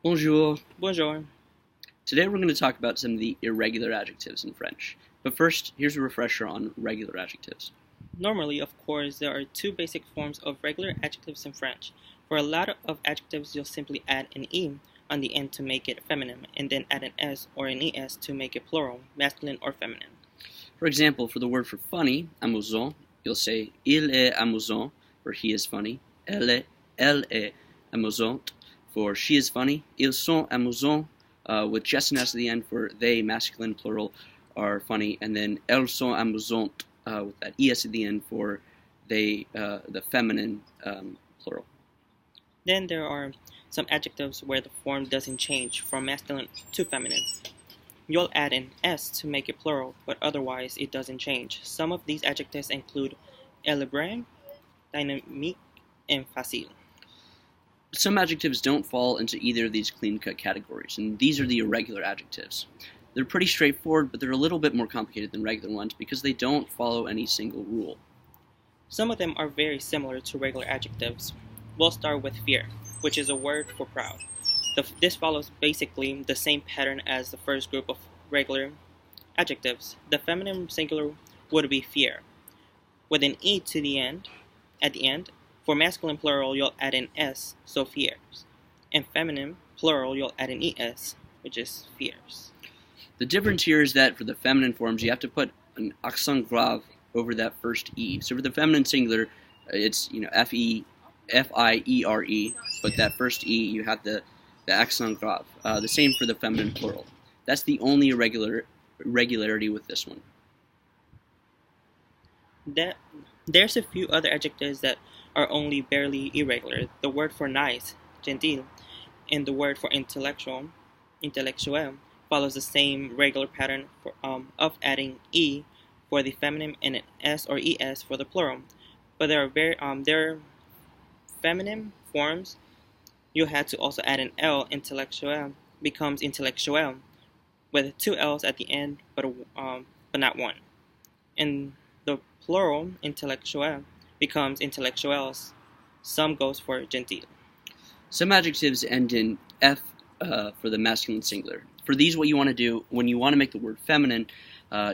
Bonjour. Bonjour. Today we're going to talk about some of the irregular adjectives in French. But first, here's a refresher on regular adjectives. Normally, of course, there are two basic forms of regular adjectives in French. For a lot of adjectives, you'll simply add an E on the end to make it feminine, and then add an S or an ES to make it plural, masculine or feminine. For example, for the word for funny, amusant, you'll say il est amusant, for he is funny. Elle est amusante, for she is funny. Ils sont amusants, with just an S at the end for they, masculine, plural, are funny. And then elles sont amusantes, with that ES at the end for they, the feminine, plural. Then there are some adjectives where the form doesn't change from masculine to feminine. You'll add an S to make it plural, but otherwise it doesn't change. Some of these adjectives include libre, dynamique, and facile. Some adjectives don't fall into either of these clean-cut categories, and these are the irregular adjectives. They're pretty straightforward, but they're a little bit more complicated than regular ones because they don't follow any single rule. Some of them are very similar to regular adjectives. We'll start with fier, which is a word for proud. This follows basically the same pattern as the first group of regular adjectives. The feminine singular would be fier, with an E to the end. At the end, for masculine plural, you'll add an S, so fiers. And feminine plural, you'll add an ES, which is fiers. The difference here is that for the feminine forms, you have to put an accent grave over that first E. So for the feminine singular, it's F-I-E-R-E, but that first E, you have the accent grave. The same for the feminine plural. That's the only irregularity with this one. There's a few other adjectives that are only barely irregular. The word for nice, gentil, and the word for intellectual, follows the same regular pattern of adding E for the feminine and an S or ES for the plural. But there are feminine forms. You had to also add an L. Intellectual becomes intellectuel, with two L's at the end, but not one. And the plural intellectuel becomes intellectuels. Some goes for gentil. Some adjectives end in F for the masculine singular. For these, what you want to do, when you want to make the word feminine,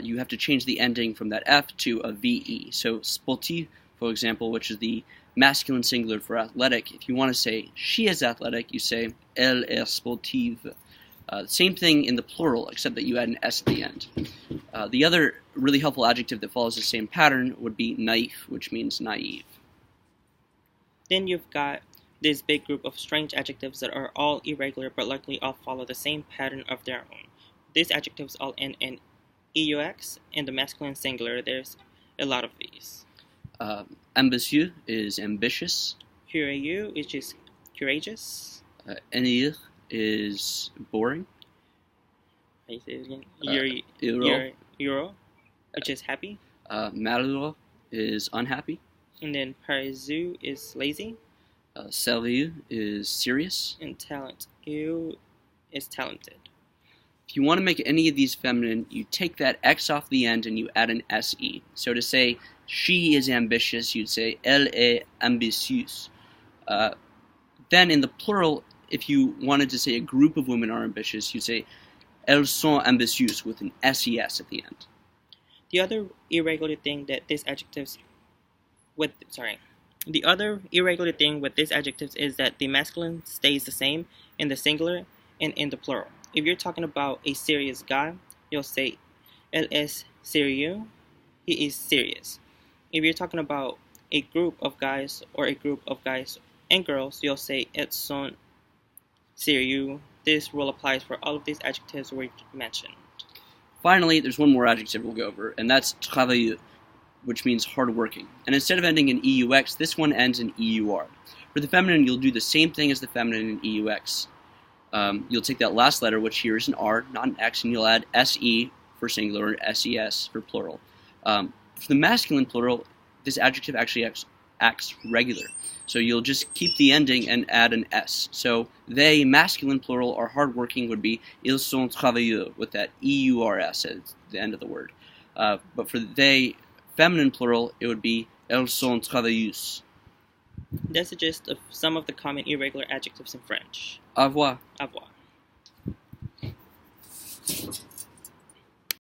you have to change the ending from that F to a VE. So sportif, for example, which is the masculine singular for athletic, if you want to say she is athletic, you say elle est sportive. Same thing in the plural, except that you add an S at the end. The other really helpful adjective that follows the same pattern would be naif, which means naive. Then you've got this big group of strange adjectives that are all irregular but likely all follow the same pattern of their own. These adjectives all end in EUX. In the masculine singular, there's a lot of these. Ambitieux is ambitious. Curieux is just courageous. Ennuyer is boring. How you say it again? Euro, which is happy. Malheureux is unhappy. And then paresseux is lazy. Sérieux is serious. And talentueux is talented. If you want to make any of these feminine, you take that X off the end and you add an SE. So to say she is ambitious, you'd say elle est ambitieuse. Then in the plural, if you wanted to say a group of women are ambitious, you'd say elles sont ambitieuses with an SES at the end. The other irregular thing with these adjectives is that the masculine stays the same in the singular and in the plural. If you're talking about a serious guy, you'll say elle est sérieux, he is serious. If you're talking about a group of guys or a group of guys and girls, you'll say elles sont sérieux. This rule applies for all of these adjectives we mentioned. Finally, there's one more adjective we'll go over, and that's travailleux, which means hardworking. And instead of ending in EUX, this one ends in EUR. For the feminine, you'll do the same thing as the feminine in EUX. You'll take that last letter, which here is an R, not an X, and you'll add SE for singular or SES for plural. For the masculine plural, this adjective actually acts regular. So you'll just keep the ending and add an S. So they, masculine plural, are hardworking would be ils sont travailleux with that EURS at the end of the word. But for they, feminine plural, it would be elles sont travailleuses. That's a gist of some of the common irregular adjectives in French. Au revoir. Au revoir.